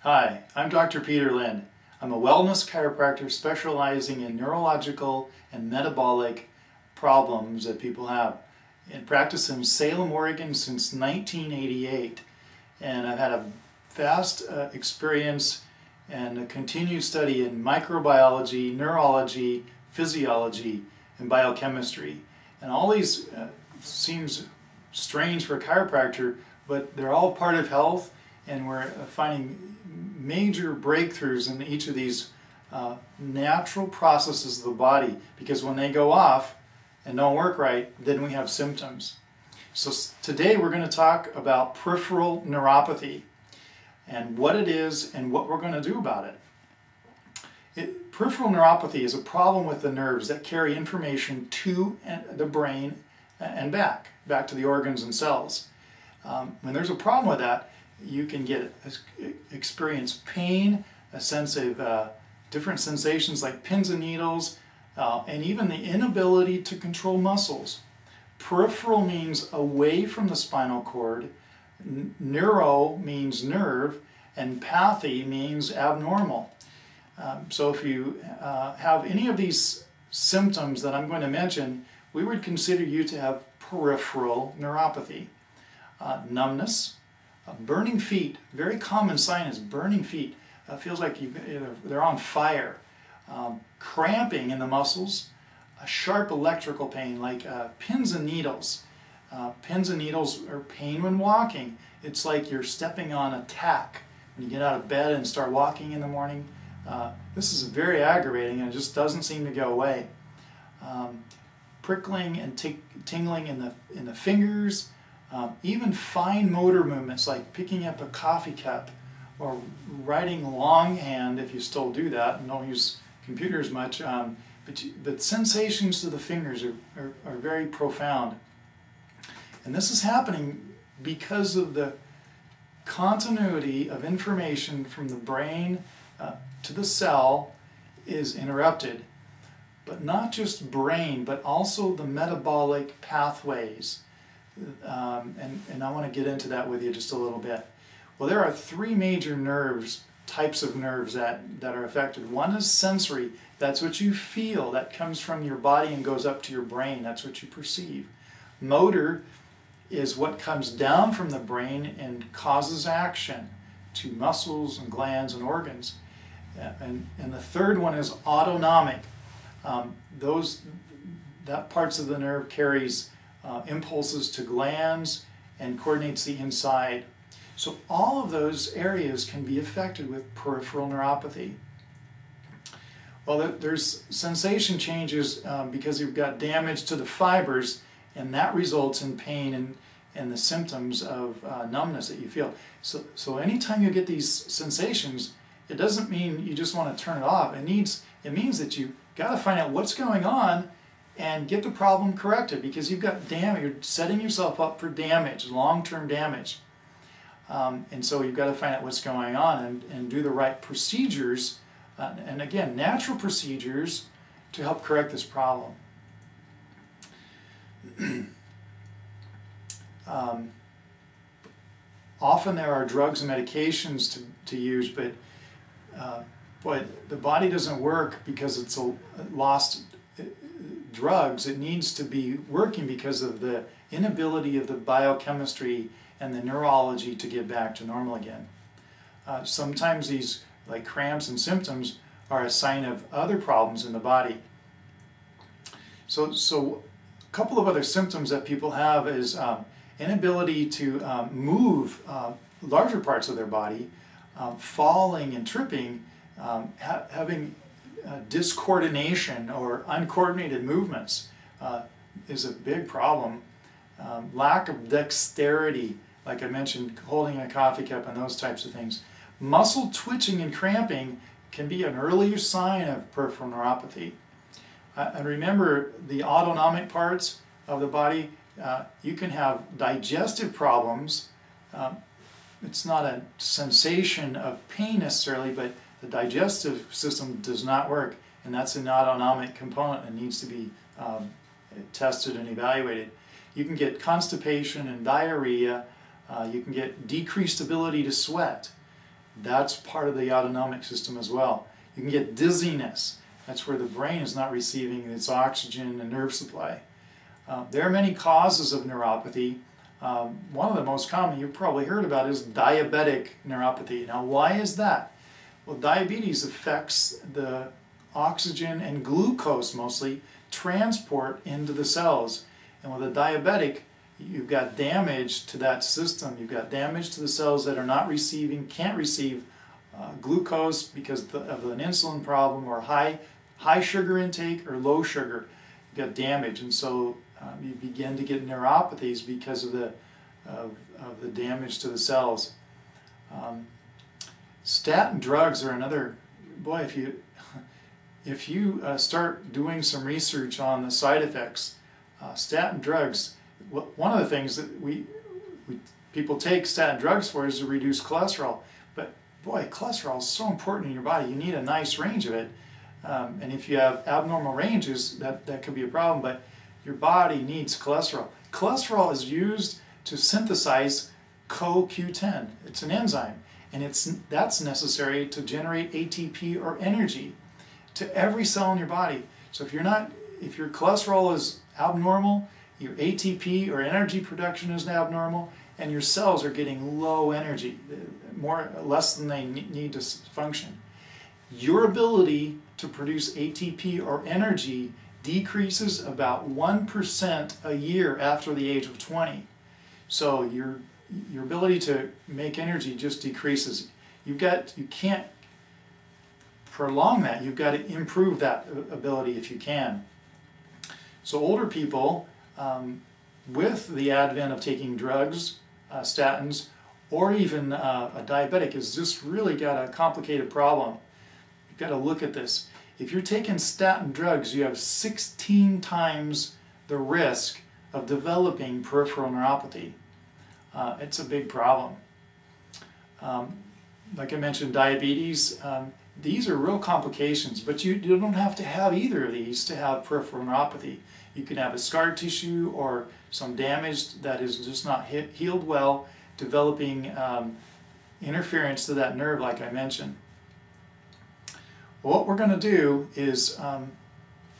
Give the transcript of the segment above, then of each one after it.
Hi, I'm Dr. Peter Lind. I'm a wellness chiropractor specializing in neurological and metabolic problems that people have. In practice in Salem, Oregon since 1988, and I've had a vast experience and a continued study in microbiology, neurology, physiology, and biochemistry. And all these seems strange for a chiropractor, but they're all part of health, and we're finding major breakthroughs in each of these natural processes of the body, because when they go off and don't work right, then we have symptoms. So today we're going to talk about peripheral neuropathy and what it is and what we're going to do about it. Peripheral neuropathy is a problem with the nerves that carry information to the brain and back to the organs and cells. When there's a problem with that, you can experience pain, a sense of different sensations like pins and needles, and even the inability to control muscles. Peripheral means away from the spinal cord, neuro means nerve, and pathy means abnormal. So if you have any of these symptoms that I'm going to mention, we would consider you to have peripheral neuropathy. Numbness, burning feet, very common sign is burning feet. Feels like they're on fire. Cramping in the muscles, a sharp electrical pain like pins and needles. Pins and needles are pain when walking. It's like you're stepping on a tack when you get out of bed and start walking in the morning. This is very aggravating and it just doesn't seem to go away. Prickling and tingling in the fingers. Even fine motor movements like picking up a coffee cup or writing longhand, if you still do that and don't use computers much, but sensations to the fingers are very profound. And this is happening because of the continuity of information from the brain to the cell is interrupted. But not just brain, but also the metabolic pathways. And I want to get into that with you just a little bit. Well, there are three major types of nerves that are affected. One is sensory. That's what you feel. That comes from your body and goes up to your brain. That's what you perceive. Motor is what comes down from the brain and causes action to muscles and glands and organs. And the third one is autonomic. That parts of the nerve carries impulses to glands and coordinates the inside. So all of those areas can be affected with peripheral neuropathy. Well, there's sensation changes because you've got damage to the fibers, and that results in pain and the symptoms of numbness that you feel. So anytime you get these sensations, it doesn't mean you just want to turn it off. It means that you got to find out what's going on and get the problem corrected, because you've got damage. You're setting yourself up for damage, long-term damage. And so you've got to find out what's going on and do the right procedures, and again, natural procedures to help correct this problem. Often there are drugs and medications to use, but the body doesn't work because it's lost drugs. It needs to be working because of the inability of the biochemistry and the neurology to get back to normal again. Sometimes these, like cramps and symptoms, are a sign of other problems in the body. So a couple of other symptoms that people have is inability to move larger parts of their body, falling and tripping, having discoordination or uncoordinated movements is a big problem. Lack of dexterity, like I mentioned, holding a coffee cup and those types of things. Muscle twitching and cramping can be an earlier sign of peripheral neuropathy. And remember, the autonomic parts of the body, you can have digestive problems. It's not a sensation of pain necessarily, but the digestive system does not work, and that's an autonomic component and needs to be tested and evaluated. You can get constipation and diarrhea. You can get decreased ability to sweat. That's part of the autonomic system as well. You can get dizziness. That's where the brain is not receiving its oxygen and nerve supply. There are many causes of neuropathy. One of the most common you've probably heard about is diabetic neuropathy. Now, why is that? Well, diabetes affects the oxygen and glucose mostly transport into the cells. And with a diabetic, you've got damage to that system. You've got damage to the cells that are not receiving, can't receive glucose because of an insulin problem, or high sugar intake or low sugar. You've got damage, and so you begin to get neuropathies because of the damage to the cells. Statin drugs are another. Boy, if you start doing some research on the side effects, statin drugs. One of the things that people take statin drugs for is to reduce cholesterol. But boy, cholesterol is so important in your body. You need a nice range of it. And if you have abnormal ranges, that could be a problem. But your body needs cholesterol. Cholesterol is used to synthesize CoQ10. It's an enzyme, and that's necessary to generate ATP or energy to every cell in your body. So if your cholesterol is abnormal, your ATP or energy production is abnormal, and your cells are getting low energy, less than they need to function. Your ability to produce ATP or energy decreases about 1% a year after the age of 20. So your ability to make energy just decreases. You can't prolong that. You've got to improve that ability if you can. So older people, with the advent of taking drugs, statins, or even a diabetic, has just really got a complicated problem. You've got to look at this. If you're taking statin drugs, you have 16 times the risk of developing peripheral neuropathy. It's a big problem. Like I mentioned, diabetes, these are real complications, but you don't have to have either of these to have peripheral neuropathy. You can have a scar tissue or some damage that is just not healed well, developing interference to that nerve like I mentioned. What we're going to do is,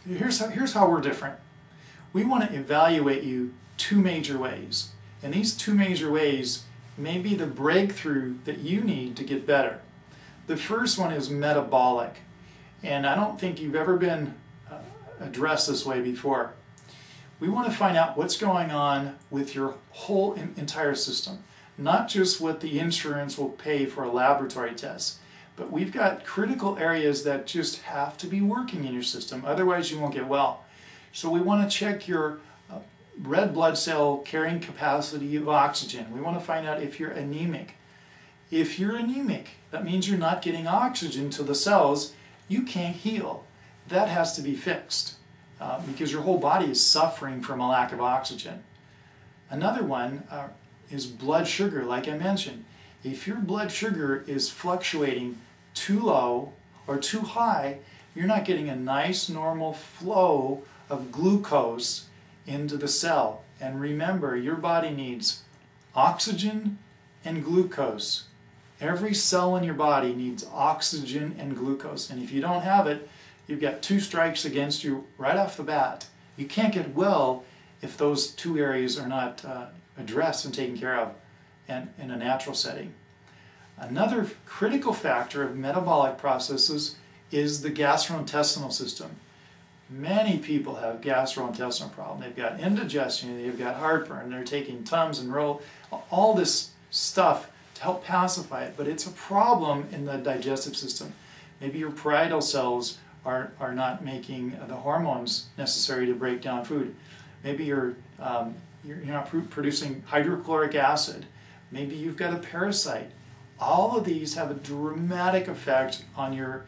here's how we're different. We want to evaluate you two major ways. And these two major ways may be the breakthrough that you need to get better. The first one is metabolic. And I don't think you've ever been addressed this way before. We want to find out what's going on with your whole entire system. Not just what the insurance will pay for a laboratory test. But we've got critical areas that just have to be working in your system, otherwise you won't get well. So we want to check your red blood cell carrying capacity of oxygen. We want to find out if you're anemic. If you're anemic, that means you're not getting oxygen to the cells. You can't heal. That has to be fixed because your whole body is suffering from a lack of oxygen. Another one is blood sugar, like I mentioned. If your blood sugar is fluctuating too low or too high, you're not getting a nice normal flow of glucose into the cell. And remember, your body needs oxygen and glucose. Every cell in your body needs oxygen and glucose. And if you don't have it, you've got two strikes against you right off the bat. You can't get well if those two areas are not addressed and taken care of and in a natural setting. Another critical factor of metabolic processes is the gastrointestinal system. Many people have gastrointestinal problem. They've got indigestion, they've got heartburn, they're taking Tums and Roll, all this stuff to help pacify it, but it's a problem in the digestive system. Maybe your parietal cells are not making the hormones necessary to break down food. Maybe you're not producing hydrochloric acid. Maybe you've got a parasite. All of these have a dramatic effect on your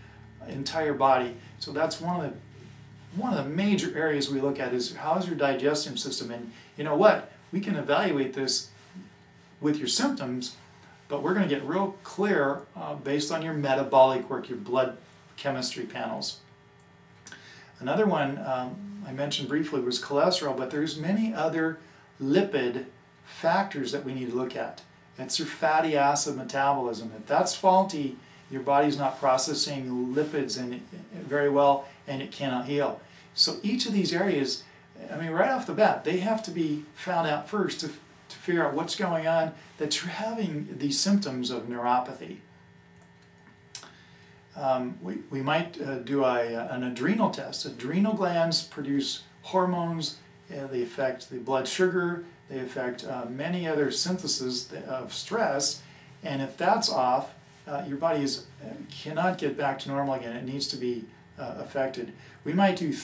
entire body. So that's one of the major areas we look at is how's your digestive system. And you know what? We can evaluate this with your symptoms, but we're going to get real clear based on your metabolic work, your blood chemistry panels. Another one I mentioned briefly was cholesterol, but there's many other lipid factors that we need to look at. It's your fatty acid metabolism. If that's faulty, your body's not processing lipids very well, and it cannot heal. So each of these areas, I mean, right off the bat, they have to be found out first to figure out what's going on, that you're having these symptoms of neuropathy. We might do an adrenal test. Adrenal glands produce hormones. They affect the blood sugar. They affect many other syntheses of stress. And if that's off, your body cannot get back to normal again. It needs to be affected. We might do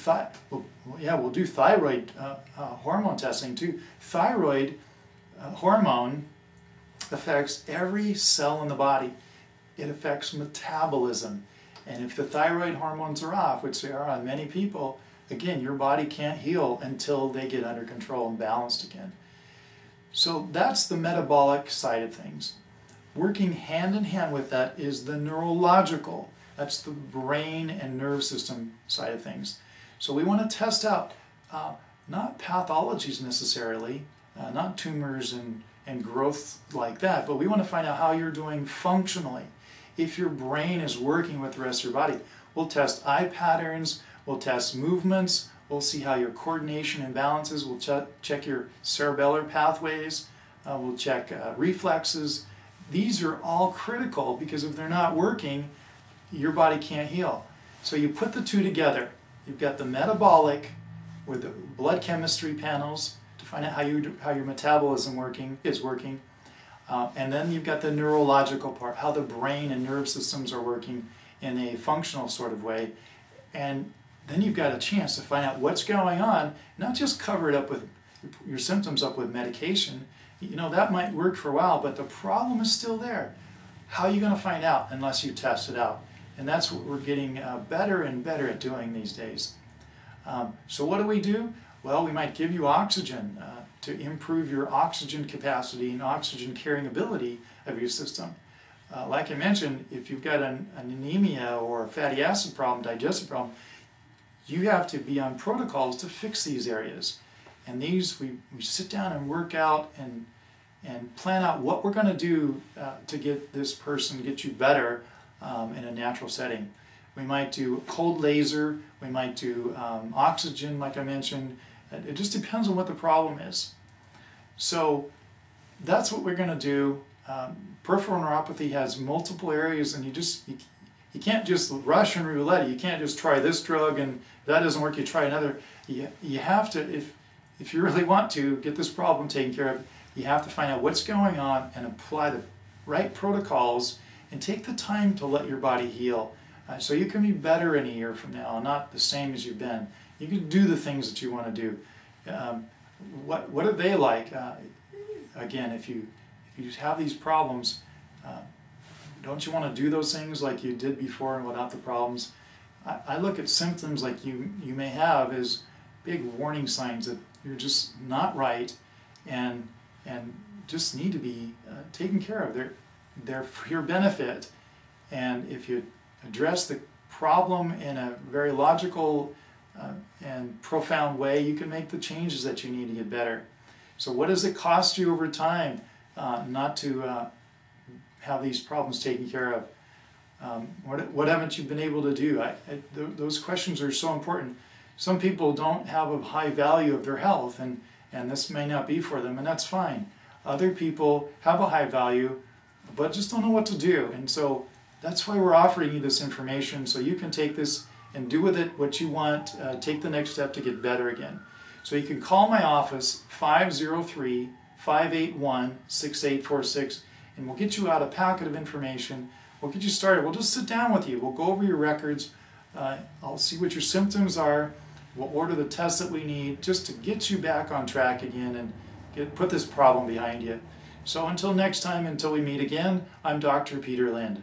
we'll do thyroid hormone testing too. Thyroid hormone affects every cell in the body. It affects metabolism. And if the thyroid hormones are off, which they are on many people, again, your body can't heal until they get under control and balanced again. So that's the metabolic side of things. Working hand in hand with that is the neurological. That's the brain and nerve system side of things. So we want to test out not pathologies necessarily, not tumors and growth like that, but we want to find out how you're doing functionally. If your brain is working with the rest of your body, we'll test eye patterns, we'll test movements, we'll see how your coordination and balances, we'll check your cerebellar pathways, we'll check reflexes. These are all critical because if they're not working, your body can't heal. So you put the two together. You've got the metabolic with the blood chemistry panels to find out how your metabolism is working. And then you've got the neurological part, how the brain and nerve systems are working in a functional sort of way. And then you've got a chance to find out what's going on, not just cover it up with your symptoms up with medication. You know, that might work for a while, but the problem is still there. How are you going to find out unless you test it out? And that's what we're getting better and better at doing these days. So what do? Well, we might give you oxygen to improve your oxygen capacity and oxygen carrying ability of your system. Like I mentioned, if you've got an anemia or a fatty acid problem, digestive problem, you have to be on protocols to fix these areas. And these, we sit down and work out and plan out what we're going to do to get this person, get you better in a natural setting. We might do cold laser, we might do oxygen, like I mentioned. It just depends on what the problem is. So that's what we're going to do. Peripheral neuropathy has multiple areas, and you can't just Russian roulette. You can't just try this drug and if that doesn't work, you try another. You have to, if you really want to get this problem taken care of, you have to find out what's going on and apply the right protocols and take the time to let your body heal. So you can be better in a year from now, not the same as you've been. You can do the things that you want to do. What are they like? Again, if you have these problems, don't you want to do those things like you did before and without the problems? I look at symptoms like you may have as big warning signs that you're just not right and just need to be taken care of. They're for your benefit, and if you address the problem in a very logical and profound way, you can make the changes that you need to get better. So what does it cost you over time not to have these problems taken care of? What haven't you been able to do? Those questions are so important. Some people don't have a high value of their health, and this may not be for them, and that's fine. Other people have a high value, but just don't know what to do. And so that's why we're offering you this information, so you can take this and do with it what you want, take the next step to get better again. So you can call my office, 503-581-6846, and we'll get you out a packet of information. We'll get you started. We'll just sit down with you. We'll go over your records. I'll see what your symptoms are. We'll order the tests that we need just to get you back on track again and put this problem behind you. So until next time, until we meet again, I'm Dr. Peter Lind.